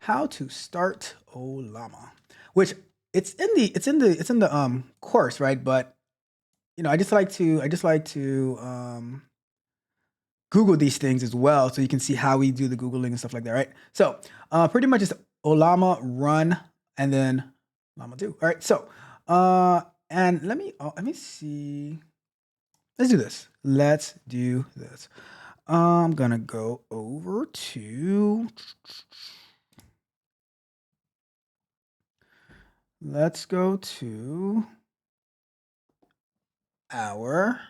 how to start Ollama, which it's in the course, right? But I just like to Google these things as well, so you can see how we do the Googling and stuff like that, right? So pretty much it's Ollama run and then Llama do. All right, so and let me see. Let's do this. Let's do this. I'm gonna go over to. Let's go to our.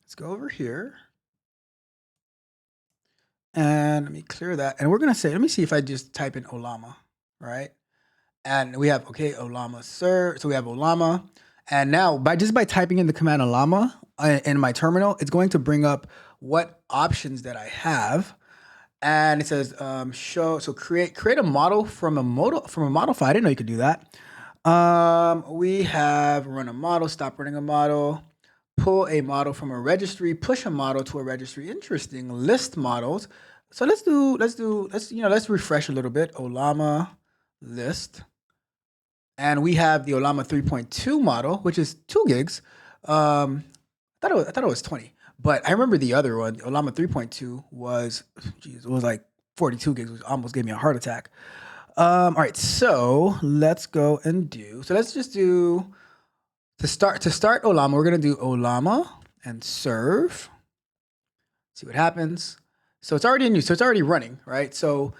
Let's go over here. And let me clear that. And we're gonna say, let me see if I just type in Ollama, right? And we have, okay, Ollama, sir. So we have Ollama. And now by typing in the command Ollama in my terminal, it's going to bring up what options that I have. And it says create a model from a model file. I didn't know you could do that. We have run a model, stop running a model, pull a model from a registry, push a model to a registry. Interesting. List models. So let's refresh a little bit. Ollama list. And we have the Ollama 3.2 model, which is 2 gigs. I thought it was 20, but I remember the other one, Ollama 3.2 it was like 42 gigs, which almost gave me a heart attack. All right, so let's go and let's just do, to start Ollama, we're gonna do Ollama and serve. See what happens. So it's already in use, so it's already running, right? So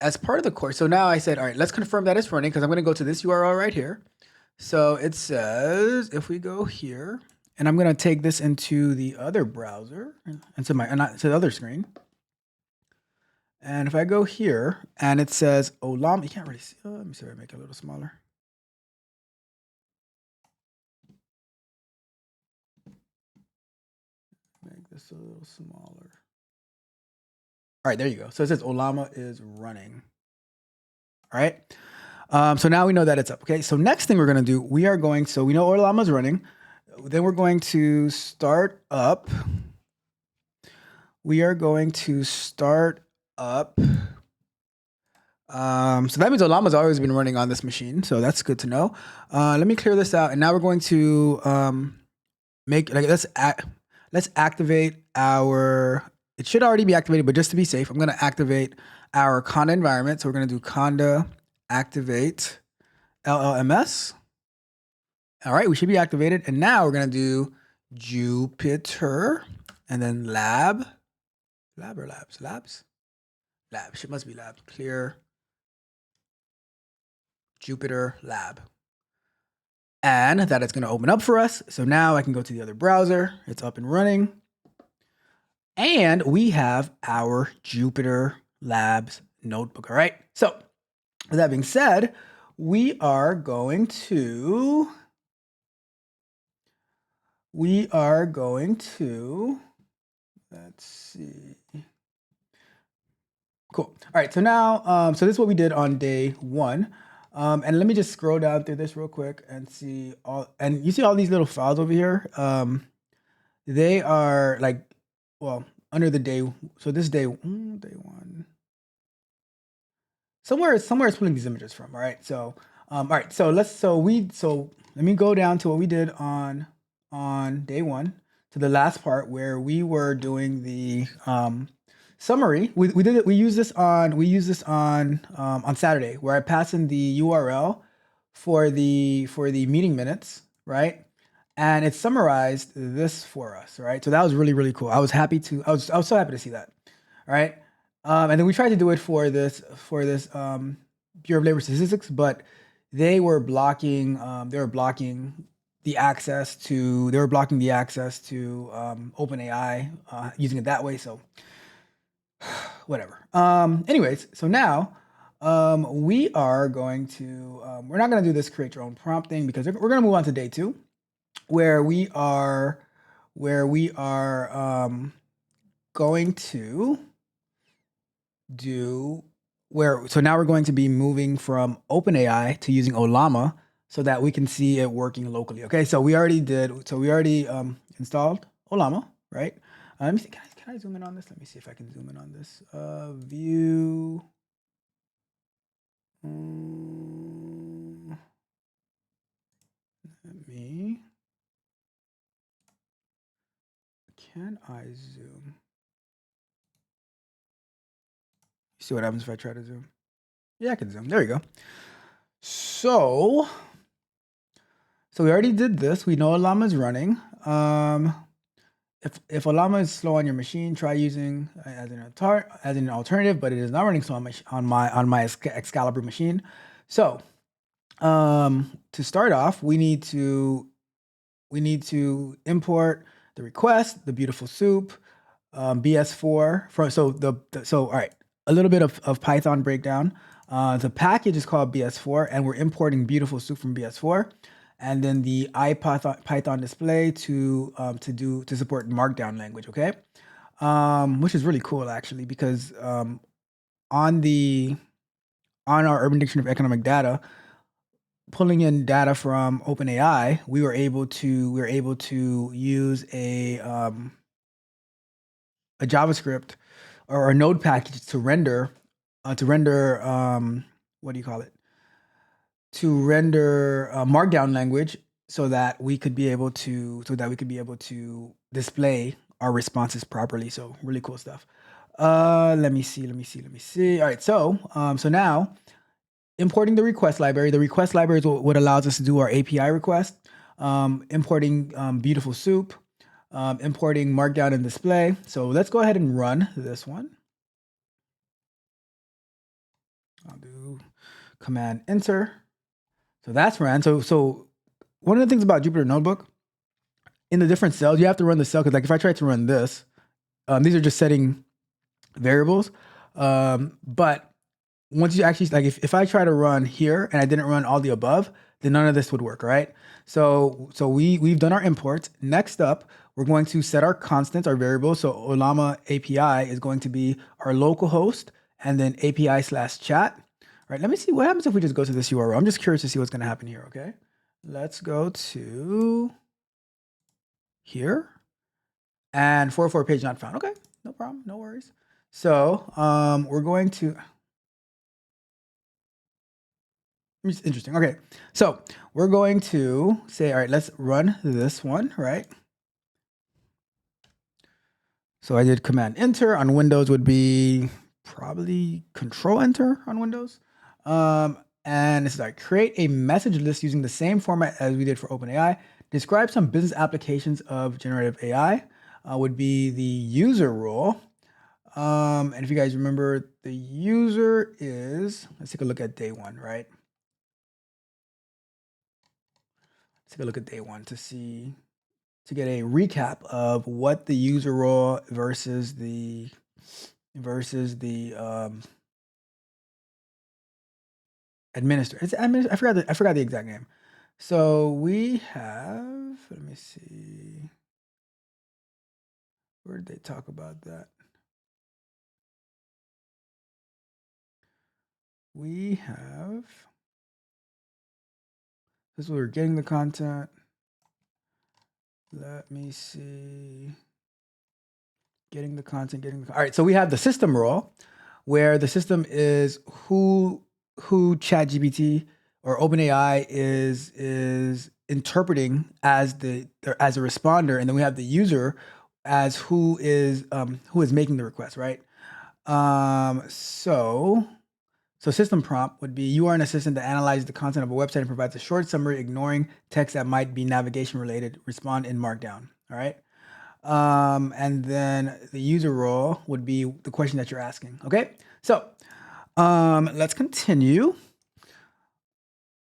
as part of the course, so now I said, all right, let's confirm that it's running because I'm gonna go to this URL right here. So it says, if we go here, and I'm gonna take this into the other browser, into the other screen. And if I go here and it says Ollama, you can't really see. Let me see if I make it a little smaller. Make this a little smaller. All right, there you go. So it says Ollama is running. All right. So now we know that it's up. Okay. So next thing we're gonna do, we know Ollama is running. Then we're going to start up. We are going to start up. So that means Ollama's always been running on this machine. So that's good to know. Let me clear this out. And now we're going to let's activate our, it should already be activated, but just to be safe, I'm going to activate our Conda environment. So we're going to do Conda activate LLMS. All right, we should be activated. And now we're going to do Jupyter and then lab or labs. It must be lab. Clear Jupyter lab. And that is going to open up for us. So now I can go to the other browser. It's up and running. And we have our Jupyter Labs notebook. All right. So with that being said, we are going to, let's see. Cool. All right. So now, so this is what we did on day 1. And let me just scroll down through this real quick and see and you see all these little files over here. They are like, well, under the day. So this day 1. Somewhere it's pulling these images from. All right. So, all right. So let me go down to what we did on day 1 to the last part where we were doing the, summary. We used this on Saturday, where I passed in the URL for the meeting minutes, right? And it summarized this for us, right? So that was really, really cool. I was so happy to see that. All right. And then we tried to do it for this Bureau of Labor Statistics, but they were blocking the access to OpenAI using it that way. So whatever. Anyways, so now we are going to, we're not going to do this create your own prompt thing because we're going to move on to day 2, where we are going to do so now we're going to be moving from OpenAI to using Ollama so that we can see it working locally. Okay, so we already installed Ollama, right? Let me see, can can I zoom in on this? Let me see if I can zoom in on this. View. Let me. Can I zoom? See what happens if I try to zoom? Yeah, I can zoom. There you go. So we already did this. We know Ollama is running. If Ollama is slow on your machine, try using as an alternative, but it is not running slow on my Excalibur machine. So to start off, we need to import the request, the beautiful soup, BS4. All right, a little bit of Python breakdown. The package is called BS4, and we're importing beautiful soup from BS4, and then the Python display to support Markdown language. Okay, which is really cool actually, because on our Urban Dictionary of Economic Data, pulling in data from OpenAI, we were able to use a JavaScript or a node package to render what do you call it? To render Markdown language, so that we could be able to display our responses properly. So really cool stuff. Let me see. All right, so now importing the request library. The request library is what allows us to do our API request. Importing beautiful soup. Importing Markdown and display. So let's go ahead and run this one. I'll do Command Enter. So that's ran. So one of the things about Jupyter Notebook, in the different cells, you have to run the cell, because like if I try to run this, these are just setting variables. But once you actually, like if I try to run here and I didn't run all the above, then none of this would work, right? So we've done our imports. Next up, we're going to set our constants, our variables. So Ollama API is going to be our local host, and then API/chat. Right, let me see what happens if we just go to this URL. I'm just curious to see what's going to happen here, okay? Let's go to here. And 404 page not found. Okay, no problem, no worries. So we're going to, it's interesting. Okay, so we're going to say, all right, let's run this one, right? So I did Command Enter. On Windows would be probably Control Enter on Windows. And this is like create a message list using the same format as we did for OpenAI. Describe some business applications of generative AI. Would be the user role. And if you guys remember, the user is, let's take a look at day one, right? Let's take a look at day one to get a recap of what the user role versus the administrator. I forgot the exact name. So we have, let me see. Where did they talk about that? We have, this is where we're getting the content. Let me see. Getting the content. All right, so we have the system role, where the system is who ChatGPT or OpenAI is interpreting as a responder, and then we have the user as who is making the request, right? So system prompt would be, you are an assistant that analyzes the content of a website and provides a short summary, ignoring text that might be navigation related. Respond in Markdown. All right. And then the user role would be the question that you're asking. Okay. So let's continue.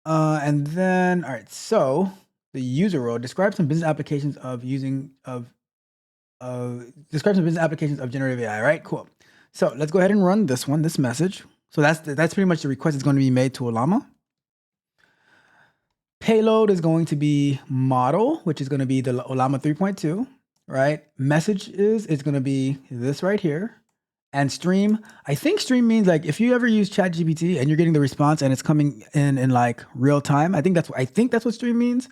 And then, all right. So the user role describes some business applications of generative AI. Right. Cool. So let's go ahead and run this one, this message. So that's pretty much the request that's going to be made to Ollama. Payload is going to be model, which is going to be the Ollama 3.2, right? Message is going to be this right here. And stream, I think stream means like if you ever use ChatGPT and you're getting the response and it's coming in like real time, I think that's what stream means.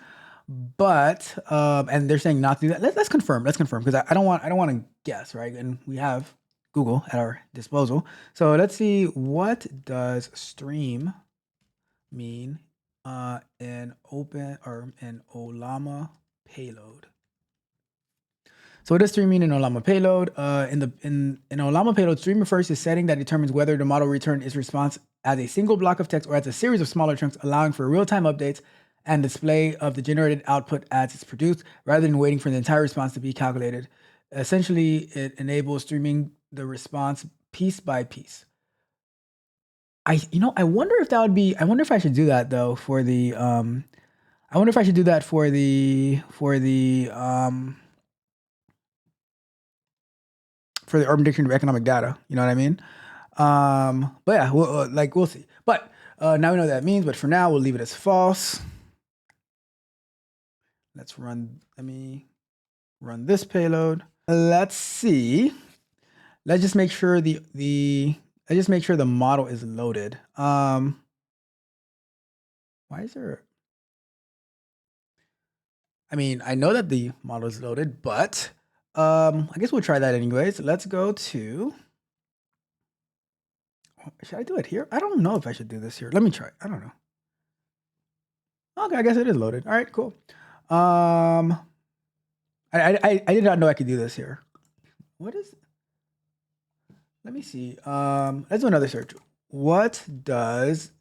but and they're saying not to do that. Let's confirm. Let's confirm, because I don't want to guess, right? And we have Google at our disposal. So let's see, what does stream mean in Ollama payload? So what does stream mean in Ollama payload? In Ollama payload, stream refers to setting that determines whether the model return its response as a single block of text or as a series of smaller chunks, allowing for real-time updates and display of the generated output as it's produced, rather than waiting for the entire response to be calculated. Essentially, it enables streaming the response piece by piece. I wonder if that would be. I wonder if I should do that though for the. I wonder if I should do that for the Urban Dictionary of Economic Data. You know what I mean? But yeah, we'll see. But now we know what that means. But for now, we'll leave it as false. Let me run this payload. Let's see. Let's just make sure the model is loaded. Why is there? I mean, I know that the model is loaded, but I guess we'll try that anyways. Let's go to. Should I do it here? I don't know if I should do this here. Let me try. I don't know. Okay, I guess it is loaded. All right, cool. I did not know I could do this here. What is? Let me see. Let's do another search. What does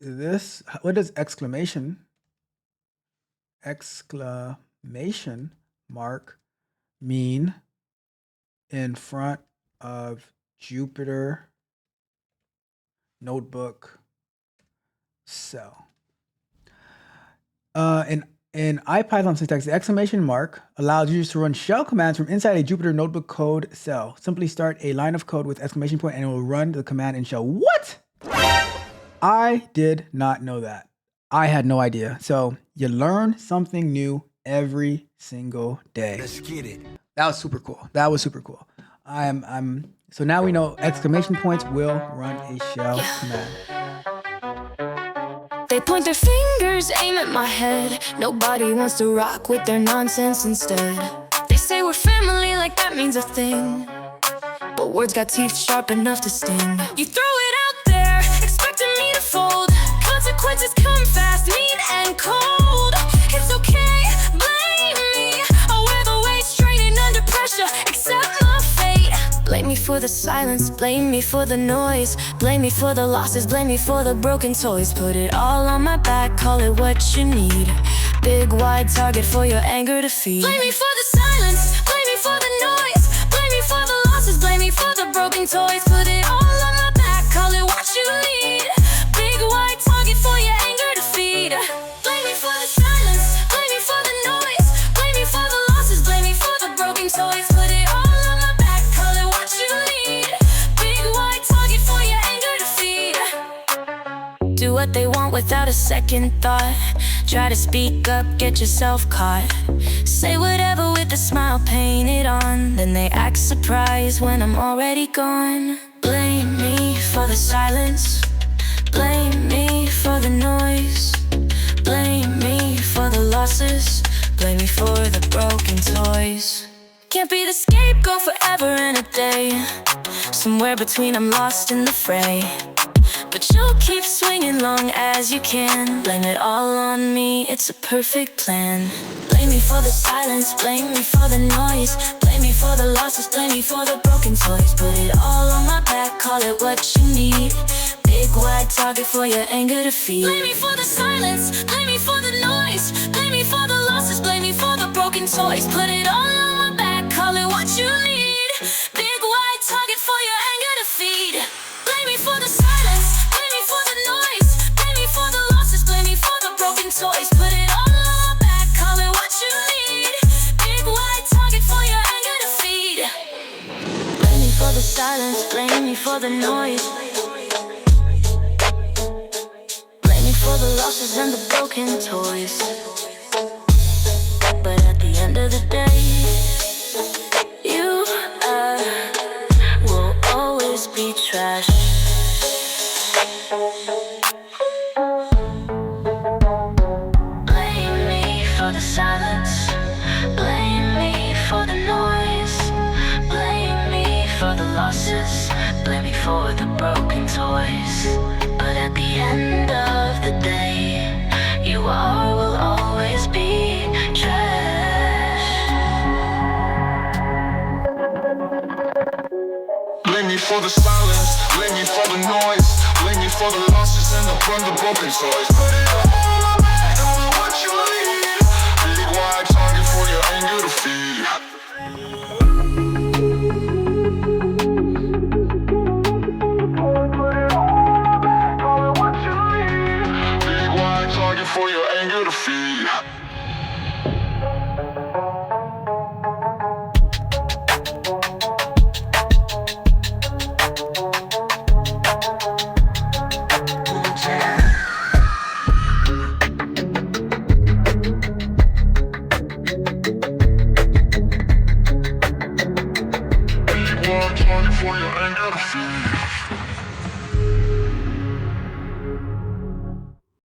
exclamation mark mean in front of Jupyter Notebook cell? In IPython syntax, the exclamation mark allows users to run shell commands from inside a Jupyter Notebook code cell. Simply start a line of code with exclamation point and it will run the command in shell. What? I did not know that. I had no idea. So you learn something new every single day. Let's get it. That was super cool. So now we know exclamation points will run a shell command. They point their fingers, aim at my head. Nobody wants to rock with their nonsense instead. They say we're family like that means a thing, but words got teeth sharp enough to sting. You throw it out there, expecting me to fold. Consequences come fast, mean and cold. It's okay, blame me. I'll wear the weight straight and under pressure, accept my fate. Blame me for the silence, blame me for the noise. Blame me for the losses, blame me for the broken toys. Put it all on my back, call it what you need. Big wide target for your anger to feed. Blame me for the silence, blame me for the noise. Blame me for the losses, blame me for the broken toys. Put it all on my back, call it what you need. Big wide target for your anger to feed. Blame me for the silence, blame me for the noise. Blame me for the losses, blame me for the broken toys. Put it all on my back, call it what you need. Big wide target for your anger to feed. Do what they want without a second thought. Try to speak up, get yourself caught. Say whatever with a smile painted on. Then they act surprised when I'm already gone. Blame me for the silence, blame me for the noise. Blame me for the losses, blame me for the broken toys. Can't be the scapegoat forever and a day. Somewhere between I'm lost in the fray. But you'll keep swinging long as you can. Blame it all on me, it's a perfect plan. Blame me for the silence, blame me for the noise. Blame me for the losses, blame me for the broken toys. Put it all on my back, call it what you need. Big wide target for your anger to feed. Blame me for the silence, blame me for the noise. Blame me for the losses, blame me for the broken toys. Put it all on my back, call it what you need. Big wide target for your anger to feed. Blame me for the silence, blame me for the noise. Blame me for the losses, blame me for the broken toys. Put it all on my back, call it what you need. Big wide target for your anger to feed. Blame me for the silence, blame me for the noise. Blame me for the losses and the broken toys. But at the end of the day, you will always be trash. Blame me for the silence, broken toys. But at the end of the day, you will always be trash. Blame me for the silence, blame me for the noise, blame me for the losses and the broken toys. Put it all on me, tell me what you need. Big wide target for your anger to feed.